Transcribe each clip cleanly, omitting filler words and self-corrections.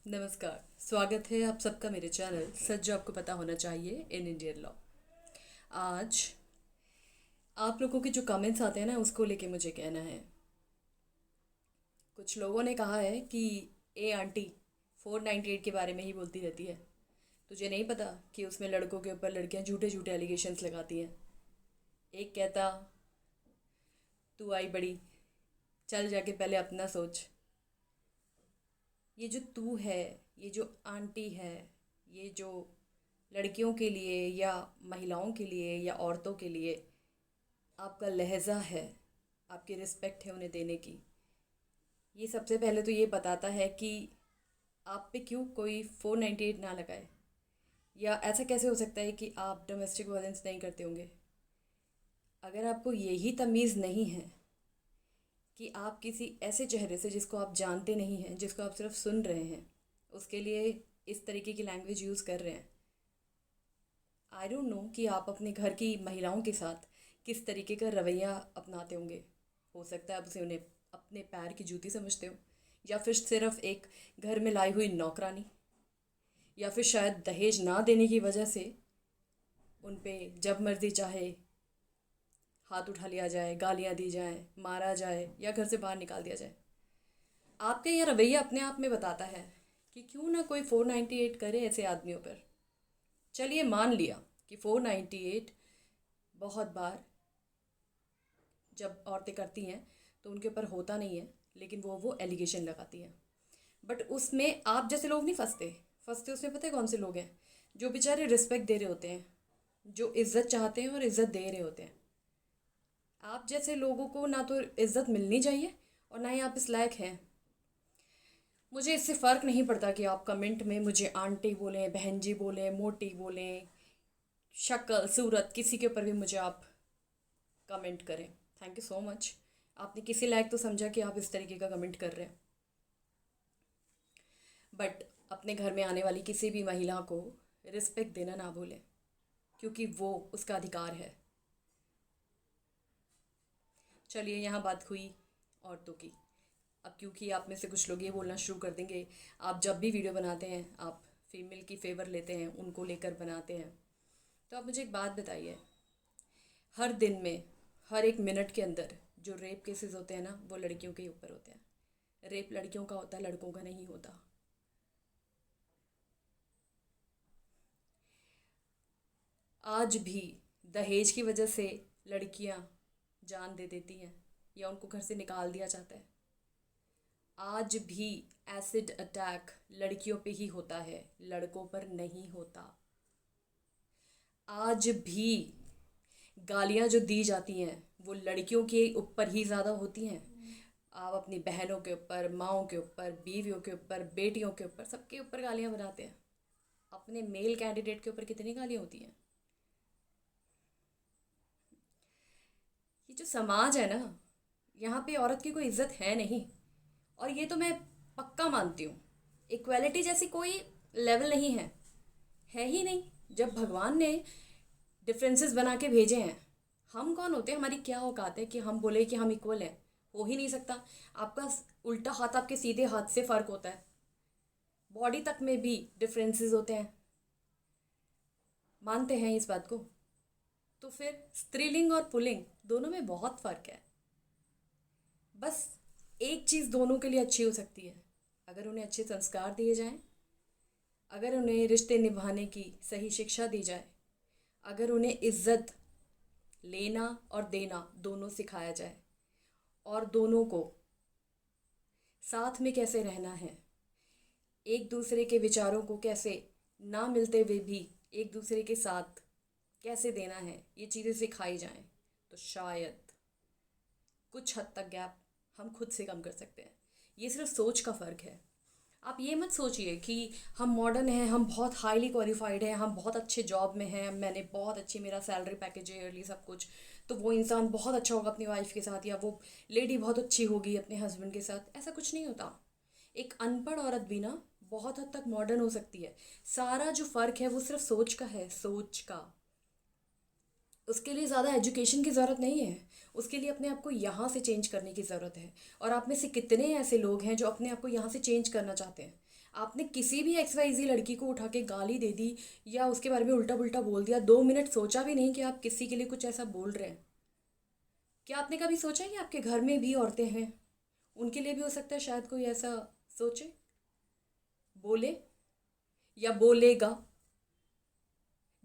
नमस्कार। स्वागत है आप सबका मेरे चैनल सच जो आपको पता होना चाहिए इन इंडियन लॉ। आज आप लोगों के जो कमेंट्स आते हैं ना उसको लेके मुझे कहना है। कुछ लोगों ने कहा है कि ए आंटी 498 के बारे में ही बोलती रहती है। तुझे नहीं पता कि उसमें लड़कों के ऊपर लड़कियां झूठे झूठे एलिगेशंस लगाती हैं। एक कहता तू आई बड़ी, चल जाके पहले अपना सोच। ये जो तू है, ये जो आंटी है, ये जो लड़कियों के लिए या महिलाओं के लिए या औरतों के लिए आपका लहजा है, आपकी रिस्पेक्ट है उन्हें देने की, ये सबसे पहले तो ये बताता है कि आप पे क्यों कोई 498 ना लगाए। या ऐसा कैसे हो सकता है कि आप डोमेस्टिक वायलेंस नहीं करते होंगे। अगर आपको यही तमीज़ नहीं है कि आप किसी ऐसे चेहरे से जिसको आप जानते नहीं हैं, जिसको आप सिर्फ सुन रहे हैं, उसके लिए इस तरीके की लैंग्वेज यूज़ कर रहे हैं। आई डोंट नो कि आप अपने घर की महिलाओं के साथ किस तरीके का रवैया अपनाते होंगे। हो सकता है आप उसे उन्हें अपने पैर की जूती समझते हो, या फिर सिर्फ एक घर में लाई हुई नौकरानी, या फिर शायद दहेज ना देने की वजह से उन पे जब मर्जी चाहे हाथ उठा लिया जाए, गालियाँ दी जाए, मारा जाए या घर से बाहर निकाल दिया जाए। आपका यह रवैया अपने आप में बताता है कि क्यों ना कोई 498 करे ऐसे आदमियों पर। चलिए मान लिया कि 498 बहुत बार जब औरतें करती हैं तो उनके ऊपर होता नहीं है, लेकिन वो एलिगेशन लगाती हैं। बट उसमें आप जैसे लोग नहीं फंसते। फंसते उसमें पता है कौन से लोग हैं? जो बेचारे रिस्पेक्ट दे रहे होते हैं, जो इज्जत चाहते हैं और इज्जत दे रहे होते हैं। आप जैसे लोगों को ना तो इज्जत मिलनी चाहिए और ना ही आप इस लायक हैं। मुझे इससे फ़र्क नहीं पड़ता कि आप कमेंट में मुझे आंटी बोलें, बहन जी बोलें, मोटी बोलें, शक्ल सूरत किसी के ऊपर भी मुझे आप कमेंट करें। Thank you so much. आपने किसी लायक तो समझा कि आप इस तरीके का कमेंट कर रहे हैं। बट अपने घर में आने वाली किसी भी महिला को रिस्पेक्ट देना ना भूलें, क्योंकि वो उसका अधिकार है। चलिए यहाँ बात हुई औरतों की। अब क्योंकि आप में से कुछ लोग ये बोलना शुरू कर देंगे, आप जब भी वीडियो बनाते हैं आप फीमेल की फेवर लेते हैं, उनको लेकर बनाते हैं। तो आप मुझे एक बात बताइए, हर दिन में हर एक मिनट के अंदर जो रेप केसेस होते हैं ना वो लड़कियों के ऊपर होते हैं। रेप लड़कियों का होता है, लड़कों का नहीं होता। आज भी दहेज की वजह से लड़कियां जान दे देती हैं या उनको घर से निकाल दिया जाता है। आज भी एसिड अटैक लड़कियों पे ही होता है, लड़कों पर नहीं होता। आज भी गालियाँ जो दी जाती हैं वो लड़कियों के ऊपर ही ज़्यादा होती हैं। आप अपनी बहनों के ऊपर, माँओं के ऊपर, बीवियों के ऊपर, बेटियों के ऊपर, सबके ऊपर गालियाँ बनाते हैं। अपने मेल कैंडिडेट के ऊपर कितनी गालियाँ होती हैं। ये जो समाज है ना, यहाँ पे औरत की कोई इज्जत है नहीं। और ये तो मैं पक्का मानती हूँ, इक्वालिटी जैसी कोई लेवल नहीं है, है ही नहीं। जब भगवान ने डिफरेंसेस बना के भेजे हैं, हम कौन होते हैं, हमारी क्या औकात है कि हम बोले कि हम इक्वल हैं? हो ही नहीं सकता। आपका उल्टा हाथ आपके सीधे हाथ से फ़र्क होता है, बॉडी तक में भी डिफरेंसेस होते हैं। मानते हैं इस बात को? तो फिर स्त्रीलिंग और पुल्लिंग दोनों में बहुत फ़र्क है। बस एक चीज़ दोनों के लिए अच्छी हो सकती है, अगर उन्हें अच्छे संस्कार दिए जाएं, अगर उन्हें रिश्ते निभाने की सही शिक्षा दी जाए, अगर उन्हें इज्जत लेना और देना दोनों सिखाया जाए, और दोनों को साथ में कैसे रहना है, एक दूसरे के विचारों को कैसे ना मिलते हुए भी एक दूसरे के साथ कैसे देना है, ये चीज़ें सिखाई जाएं, तो शायद कुछ हद तक गैप हम खुद से कम कर सकते हैं। ये सिर्फ सोच का फ़र्क है। आप ये मत सोचिए कि हम मॉडर्न हैं, हम बहुत हाईली क्वालिफाइड हैं, हम बहुत अच्छे जॉब में हैं, मैंने बहुत अच्छी मेरा सैलरी पैकेज है ईयरली सब कुछ, तो वो इंसान बहुत अच्छा होगा अपनी वाइफ के साथ, या वो लेडी बहुत अच्छी होगी अपने हस्बैंड के साथ। ऐसा कुछ नहीं होता। एक अनपढ़ औरत भी ना बहुत हद तक मॉडर्न हो सकती है। सारा जो फ़र्क है वो सिर्फ सोच का है, सोच का। उसके लिए ज़्यादा एजुकेशन की ज़रूरत नहीं है, उसके लिए अपने आप को यहाँ से चेंज करने की ज़रूरत है। और आप में से कितने ऐसे लोग हैं जो अपने आप को यहाँ से चेंज करना चाहते हैं? आपने किसी भी XYZ लड़की को उठा के गाली दे दी या उसके बारे में उल्टा पुल्टा बोल दिया, 2 मिनट सोचा भी नहीं कि आप किसी के लिए कुछ ऐसा बोल रहे हैं? क्या आपने कभी सोचा कि आपके घर में भी औरतें हैं, उनके लिए भी हो सकता है शायद कोई ऐसा सोचे, बोले या बोलेगा?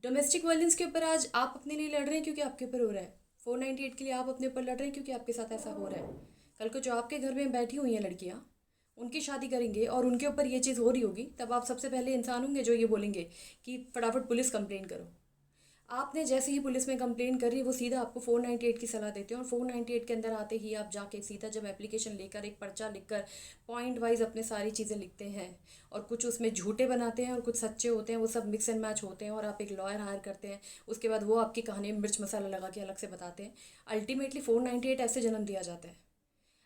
डोमेस्टिक वायलेंस के ऊपर आज आप अपने लिए लड़ रहे हैं क्योंकि आपके ऊपर हो रहा है। 498 के लिए आप अपने ऊपर लड़ रहे हैं क्योंकि आपके साथ ऐसा हो रहा है। कल को जो आपके घर में बैठी हुई हैं लड़कियां, उनकी शादी करेंगे और उनके ऊपर ये चीज़ हो रही होगी, तब आप सबसे पहले इंसान होंगे जो ये बोलेंगे कि फटाफट पुलिस कंप्लेन करो। आपने जैसे ही पुलिस में कंप्लेन करी, वो सीधा आपको 498 की सलाह देते हैं और 498 के अंदर आते ही आप जाके सीधा जब एप्लीकेशन लेकर एक पर्चा लिखकर पॉइंट वाइज अपने सारी चीज़ें लिखते हैं और कुछ उसमें झूठे बनाते हैं और कुछ सच्चे होते हैं, वो सब मिक्स एंड मैच होते हैं और आप एक लॉयर हायर करते हैं। उसके बाद वो आपकी कहानी में मिर्च मसाला लगा के अलग से बताते हैं। अल्टीमेटली 498 ऐसे जन्म दिया जाता है।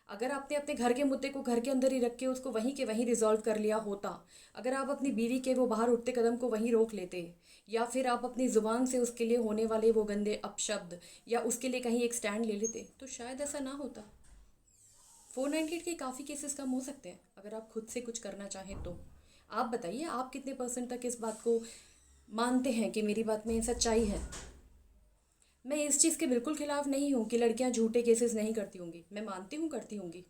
अगर आपने अपने घर के मुद्दे को घर के अंदर ही रख के उसको वहीं के वहीं रिजॉल्व कर लिया होता, अगर आप अपनी बीवी के वो बाहर उठते कदम को वहीं रोक लेते, या फिर आप अपनी ज़ुबान से उसके लिए होने वाले वो गंदे अपशब्द या उसके लिए कहीं एक स्टैंड ले लेते, तो शायद ऐसा ना होता। 498 के काफ़ी केसेस कम हो सकते हैं अगर आप खुद से कुछ करना चाहें तो। आप बताइए, आप कितने परसेंट तक इस बात को मानते हैं कि मेरी बात में सच्चाई है? मैं इस चीज़ के बिल्कुल खिलाफ नहीं हूँ कि लड़कियाँ झूठे केसेस नहीं करती होंगी, मैं मानती हूँ करती होंगी।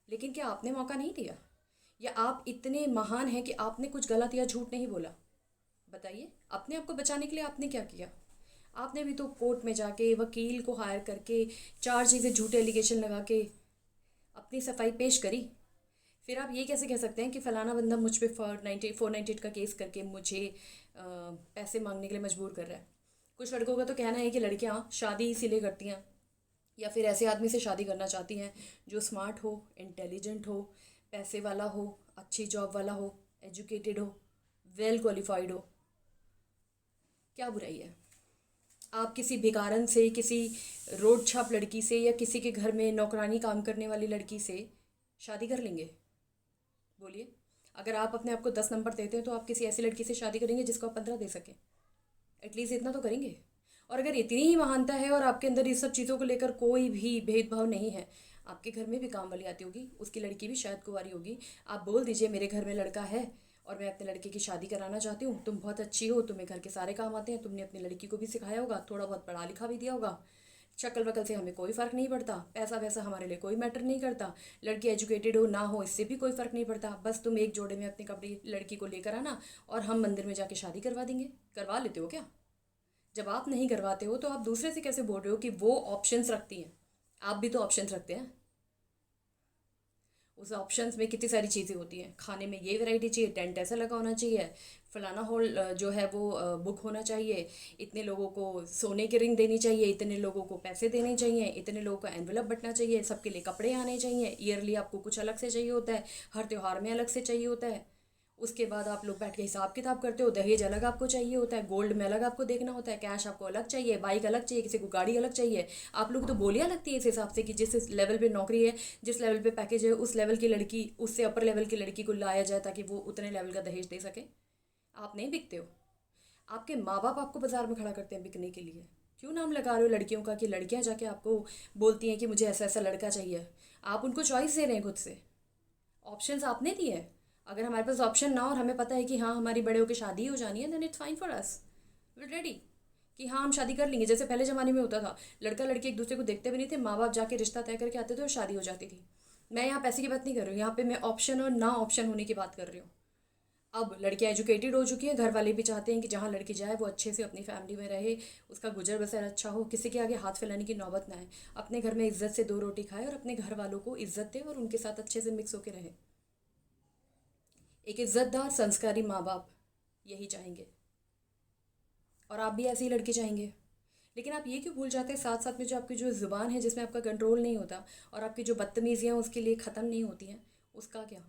लेकिन क्या आपने मौका नहीं दिया? या आप इतने महान हैं कि आपने कुछ गलत या झूठ नहीं बोला? बताइए, अपने आप को बचाने के लिए आपने क्या किया? आपने भी तो कोर्ट में जाके वकील को हायर करके 4 चीज़ें झूठे एलिगेशन लगा के अपनी सफाई पेश करी। फिर आप ये कैसे कह सकते हैं कि फलाना बंदा मुझ पे 498 का केस करके मुझे पैसे मांगने के लिए मजबूर कर रहा है? कुछ लड़कों का तो कहना है कि लड़कियां शादी इसीलिए करती हैं या फिर ऐसे आदमी से शादी करना चाहती हैं जो स्मार्ट हो, इंटेलिजेंट हो, पैसे वाला हो, अच्छी जॉब वाला हो, एजुकेटेड हो, वेल क्वालिफाइड हो। क्या बुराई है? आप किसी भिखारन से, किसी रोड छाप लड़की से या किसी के घर में नौकरानी काम करने वाली लड़की से शादी कर लेंगे? बोलिए। अगर आप अपने आप को 10 नंबर देते हैं तो आप किसी ऐसी लड़की से शादी करेंगे जिसको आप 15 दे सकें? एटलीस्ट इतना तो करेंगे। और अगर इतनी ही महानता है और आपके अंदर इस सब चीज़ों को लेकर कोई भी भेदभाव नहीं है, आपके घर में भी काम वाली आती होगी, उसकी लड़की भी शायद कुंवारी होगी, आप बोल दीजिए मेरे घर में लड़का है और मैं अपने लड़के की शादी कराना चाहती हूँ, तुम बहुत अच्छी हो, तुम्हें घर के सारे काम आते हैं, तुमने अपनी लड़की को भी सिखाया होगा, थोड़ा बहुत पढ़ा लिखा भी दिया होगा, शक्ल वकल से हमें कोई फ़र्क नहीं पड़ता, पैसा वैसा हमारे लिए कोई मैटर नहीं करता, लड़की एजुकेटेड हो ना हो इससे भी कोई फ़र्क नहीं पड़ता, बस तुम एक जोड़े में अपने कपड़े लड़की को लेकर आना और हम मंदिर में जाके शादी करवा देंगे। करवा लेते हो क्या? जब आप नहीं करवाते हो तो आप दूसरे से कैसे बोल रहे हो कि वो ऑप्शंस रखती हैं? आप भी तो ऑप्शंस रखते हैं। उस ऑप्शंस में कितनी सारी चीज़ें होती हैं, खाने में ये वैरायटी चाहिए, टेंट ऐसा लगा होना चाहिए, फलाना हॉल जो है वो बुक होना चाहिए, इतने लोगों को सोने की रिंग देनी चाहिए, इतने लोगों को पैसे देने चाहिए, इतने लोगों का एनवेलप बटना चाहिए, सबके लिए कपड़े आने चाहिए, ईयरली आपको कुछ अलग से चाहिए होता है, हर त्यौहार में अलग से चाहिए होता है। उसके बाद आप लोग बैठ के हिसाब किताब करते हो, दहेज अलग आपको चाहिए होता है, गोल्ड में अलग आपको देखना होता है, कैश आपको अलग चाहिए, बाइक अलग चाहिए, किसी को गाड़ी अलग चाहिए। आप लोग तो बोलियां लगती है इस हिसाब से कि जिस लेवल पे नौकरी है, जिस लेवल पे पैकेज है, उस लेवल की लड़की, उससे अपर लेवल की लड़की को लाया जाए ताकि वो उतने लेवल का दहेज दे सके। आप नहीं बिकते हो। आपके माँ बाप आपको बाजार में खड़ा करते हैं बिकने के लिए। क्यों नाम लगा रहे हो लड़कियों का कि लड़कियां जाके आपको बोलती हैं कि मुझे ऐसा ऐसा लड़का चाहिए? आप उनको चॉइस दे रहे हैं खुद से, ऑप्शंस आपने दिए हैं। अगर हमारे पास ऑप्शन ना हो और हमें पता है कि हाँ हमारी बड़े होकर शादी हो जानी है, then it's fine for us, we ready कि हाँ हम शादी कर लेंगे। जैसे पहले ज़माने में होता था, लड़का लड़की एक दूसरे को देखते भी नहीं थे, माँ बाप जाके रिश्ता तय करके आते थे और शादी हो जाती थी। मैं यहाँ पैसे की बात नहीं कर रही हूँ, यहाँ पे मैं ऑप्शन और ना ऑप्शन होने की बात कर रही हूँ। अब लड़कियां एजुकेटेड हो चुकी हैं, घर वाले भी चाहते हैं कि जहाँ लड़की जाए वो अच्छे से अपनी फैमिली में रहे, उसका गुजर बसर अच्छा हो, किसी के आगे हाथ फैलाने की नौबत ना आए, अपने घर में इज्जत से 2 रोटी खाए और अपने घर वालों को इज्जत दे और उनके साथ अच्छे से मिक्स होकर रहे। एक इज्जतदार संस्कारी माँ बाप यही चाहेंगे और आप भी ऐसी ही लड़की चाहेंगे। लेकिन आप ये क्यों भूल जाते हैं साथ साथ में जो आपकी जो ज़ुबान है जिसमें आपका कंट्रोल नहीं होता और आपकी जो बदतमीज़ियाँ उसके लिए ख़त्म नहीं होती हैं, उसका क्या?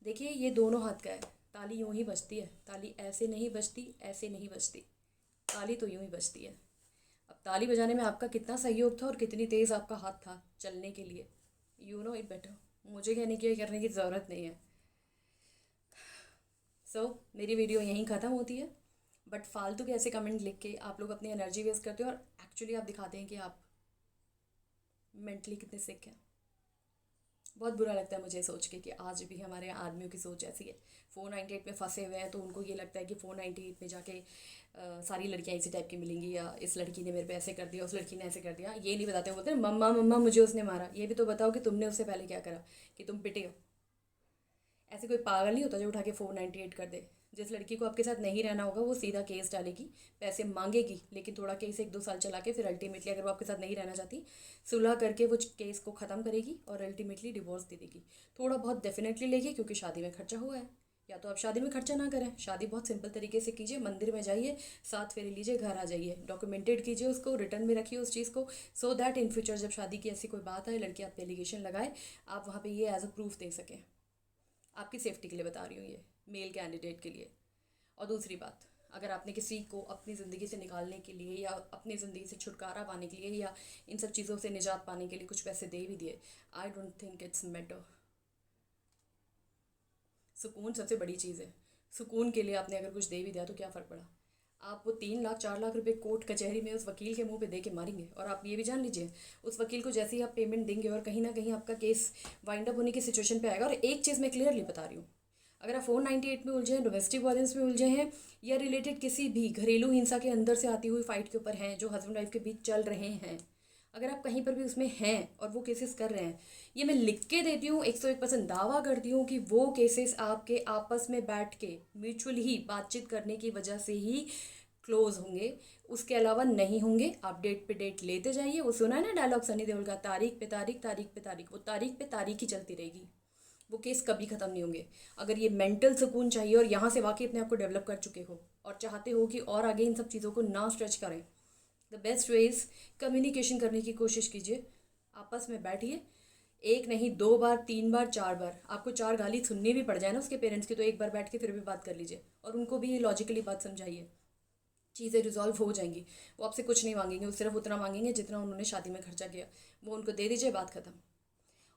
देखिए, ये दोनों हाथ का है, ताली यूं ही बजती है, ताली ऐसे नहीं बजती, ऐसे नहीं बजती, ताली तो यूं ही बजती है। अब ताली बजाने में आपका कितना सहयोग था और कितनी तेज़ आपका हाथ था चलने के लिए, यू नो इट बेटर। मुझे कहने की करने की ज़रूरत नहीं है। मेरी वीडियो यहीं ख़त्म होती है। बट फालतू के ऐसे कमेंट लिख के आप लोग अपनी एनर्जी वेस्ट करते हो और एक्चुअली आप दिखाते हैं कि आप मेंटली कितने सिक हैं। बहुत बुरा लगता है मुझे सोच के कि आज भी हमारे यहाँ आदमियों की सोच ऐसी है। 498 में फंसे हुए हैं तो उनको ये लगता है कि 498 में जाके सारी लड़कियाँ इसी टाइप की मिलेंगी, या इस लड़की ने मेरे पे ऐसे कर दिया, उस लड़की ने ऐसे कर दिया। ये नहीं बताते, बोलते हैं मम्मा मम्मा मुझे उसने मारा। ये भी तो बताओ कि तुमने उससे पहले क्या करा कि तुम पिटे हो। ऐसे कोई पागल नहीं होता जो उठा के 498 कर दे। जिस लड़की को आपके साथ नहीं रहना होगा वो सीधा केस डालेगी, पैसे मांगेगी, लेकिन थोड़ा केस 1-2 साल चला के फिर अल्टीमेटली अगर वो आपके साथ नहीं रहना चाहती, सुलह करके वो केस को ख़त्म करेगी और अल्टीमेटली डिवोर्स दे देगी। थोड़ा बहुत डेफिनेटली लेगी क्योंकि शादी में खर्चा हुआ है। या तो आप शादी में खर्चा ना करें, शादी बहुत सिंपल तरीके से कीजिए, मंदिर में जाइए, 7 फेरे लीजिए, घर आ जाइए, डॉक्यूमेंटेड कीजिए उसको, रिटर्न में रखिए उस चीज़ को, सो दैट इन फ्यूचर जब शादी की ऐसी कोई बात आए, लड़की आप पे एलिगेशन लगाए, आप वहाँ पे ये एज अ प्रूफ दे सकें। आपकी सेफ्टी के लिए बता रही हूँ ये, मेल कैंडिडेट के लिए। और दूसरी बात, अगर आपने किसी को अपनी ज़िंदगी से निकालने के लिए या अपनी ज़िंदगी से छुटकारा पाने के लिए या इन सब चीज़ों से निजात पाने के लिए कुछ पैसे दे भी दिए, I don't think it's matter. सुकून सबसे बड़ी चीज़ है। सुकून के लिए आपने अगर कुछ दे भी दिया तो क्या फ़र्क पड़ा। आप वो 3 लाख 4 लाख रुपए कोर्ट कचहरी में उस वकील के मुंह पे दे के मारेंगे। और आप ये भी जान लीजिए, उस वकील को जैसे ही आप पेमेंट देंगे और कहीं ना कहीं आपका केस वाइंड अप होने की सिचुएशन पे आएगा। और एक चीज़ मैं क्लियरली बता रही हूँ, अगर आप 498 में उलझे हैं, डोमेस्टिक वायलेंस में उलझे हैं, या रिलेटेड किसी भी घरेलू हिंसा के अंदर से आती हुई फाइट के ऊपर हैं जो हस्बैंड वाइफ के बीच चल रहे हैं, अगर आप कहीं पर भी उसमें हैं और वो केसेस कर रहे हैं, ये मैं लिख के देती हूँ, 101% दावा करती हूँ कि वो केसेस आपके आपस में बैठ के म्यूचुअल ही बातचीत करने की वजह से ही क्लोज होंगे, उसके अलावा नहीं होंगे। आप डेट पे डेट लेते जाइए। वो सुना है ना डायलॉग सनी देओल का, तारीख पे तारीख, तारीख पे तारीख, वो तारीख पे तारीख ही चलती रहेगी। वो केस कभी ख़त्म नहीं होंगे। अगर ये मेंटल सुकून चाहिए और यहाँ से वाकई अपने आप को डेवलप कर चुके हो और चाहते हो कि और आगे इन सब चीज़ों को ना स्ट्रेच करें, the best way is communication करने की कोशिश कीजिए। आपस में बैठिए, एक नहीं 2 बार 3 बार 4 बार, आपको 4 गाली सुननी भी पड़ जाए ना उसके पेरेंट्स की, तो एक बार बैठ के फिर भी बात कर लीजिए और उनको भी लॉजिकली बात समझाइए। चीज़ें रिजॉल्व हो जाएंगी। वो आपसे कुछ नहीं मांगेंगे, वो सिर्फ उतना मांगेंगे जितना उन्होंने शादी में खर्चा किया, वो उनको दे दीजिए, बात खत्म।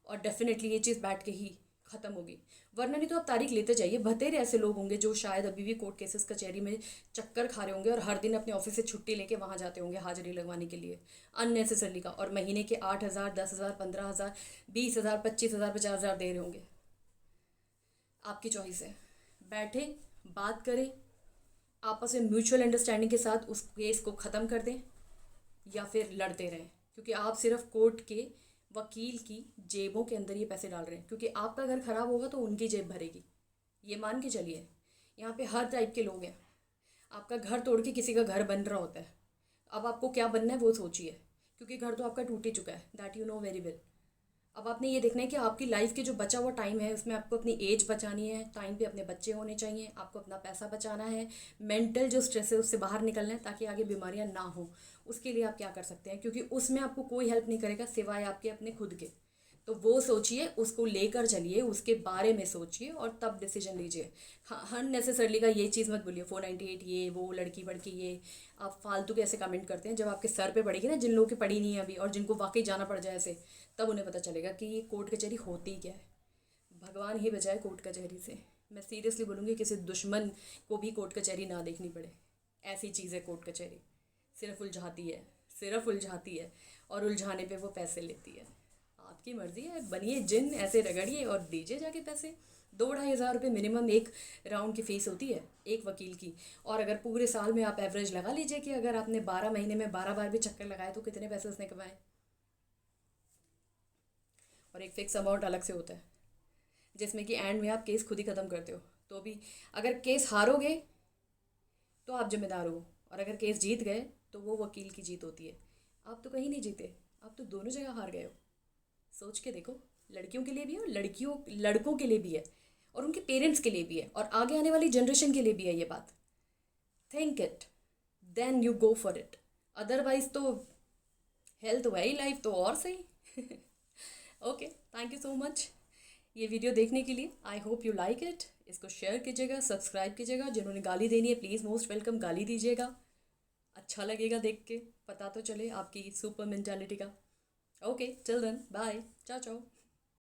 और डेफिनेटली ये चीज़ बैठ के ही ख़त्म होगी। वरना नहीं तो आप तारीख लेते जाइए। बतेरे ऐसे लोग होंगे जो शायद अभी भी कोर्ट केसेस कचहरी में चक्कर खा रहे होंगे और हर दिन अपने ऑफिस से छुट्टी लेके वहाँ जाते होंगे हाजिरी लगवाने के लिए अननेसेसरली का, और महीने के 8,000 10,000 15,000 20,000 25,000 50,000 दे रहे होंगे। आपकी चॉइस है, बैठे बात करें, आपस में म्यूचुअल अंडरस्टैंडिंग के साथ उस केस को ख़त्म कर दें, या फिर लड़ते रहें। क्योंकि आप सिर्फ कोर्ट के वकील की जेबों के अंदर ये पैसे डाल रहे हैं, क्योंकि आपका घर खराब होगा तो उनकी जेब भरेगी। ये मान के चलिए, यहाँ पे हर टाइप के लोग हैं। आपका घर तोड़ के किसी का घर बन रहा होता है। अब आपको क्या बनना है वो सोचिए, क्योंकि घर तो आपका टूट ही चुका है, that you know very well. अब आपने ये देखना है कि आपकी लाइफ के जो बचा हुआ टाइम है उसमें आपको अपनी एज बचानी है, टाइम पे अपने बच्चे होने चाहिए, आपको अपना पैसा बचाना है, मेंटल जो स्ट्रेस है उससे बाहर निकलना है ताकि आगे बीमारियां ना हो। उसके लिए आप क्या कर सकते हैं, क्योंकि उसमें आपको कोई हेल्प नहीं करेगा सिवाय आपके अपने खुद के। तो वो सोचिए, उसको लेकर चलिए, उसके बारे में सोचिए और तब डिसीजन लीजिए। हाँ, अननेसेसरली का ये चीज़ मत बोलिए 498 ये वो लड़की बड़की ये। आप फालतू के ऐसे कमेंट करते हैं, जब आपके सर पे पड़ेगी ना, जिन लोगों की पड़ी नहीं है अभी और जिनको वाकई जाना पड़ जाए ऐसे, तब उन्हें पता चलेगा कि ये कोर्ट कचहरी होती क्या है। भगवान ही बचाए कोर्ट कचहरी से। मैं सीरियसली बोलूँगी, किसी दुश्मन को भी कोर्ट कचहरी ना देखनी पड़े। ऐसी चीज़ है कोर्ट कचहरी, सिर्फ उलझाती है, सिर्फ उलझाती है, और उलझाने पे वो पैसे लेती है। आपकी मर्जी है, बनिए जिन, ऐसे रगड़िए और दीजिए जाके पैसे। 2-2,500 रुपये मिनिमम एक राउंड की फ़ीस होती है एक वकील की। और अगर पूरे साल में आप एवरेज लगा लीजिए कि अगर आपने 12 महीने में 12 बार भी चक्कर लगाए तो कितने पैसे उसने कमाए। और एक फ़िक्स अमाउंट अलग से होता है जिसमें कि एंड में आप केस खुद ही ख़त्म करते हो। तो भी अगर केस हारोगे तो आप जिम्मेदार हो, और अगर केस जीत गए तो वो वकील की जीत होती है। आप तो कहीं नहीं जीते, आप तो दोनों जगह हार गए हो। सोच के देखो, लड़कियों के लिए भी है और लड़कियों लड़कों के लिए भी है, और उनके पेरेंट्स के लिए भी है, और आगे आने वाली जनरेशन के लिए भी है ये बात। Think it, then you go for it. Otherwise तो हेल्थ वही, लाइफ तो और सही। Okay, thank you so much ये वीडियो देखने के लिए। I hope you like it. इसको शेयर कीजिएगा, सब्सक्राइब कीजिएगा। जिन्होंने गाली देनी है प्लीज़ मोस्ट वेलकम, गाली दीजिएगा। अच्छा लगेगा देख के, पता तो चले आपकी सुपर मेंटालिटी का। ओके, टिल देन बाय, चाओ चाओ।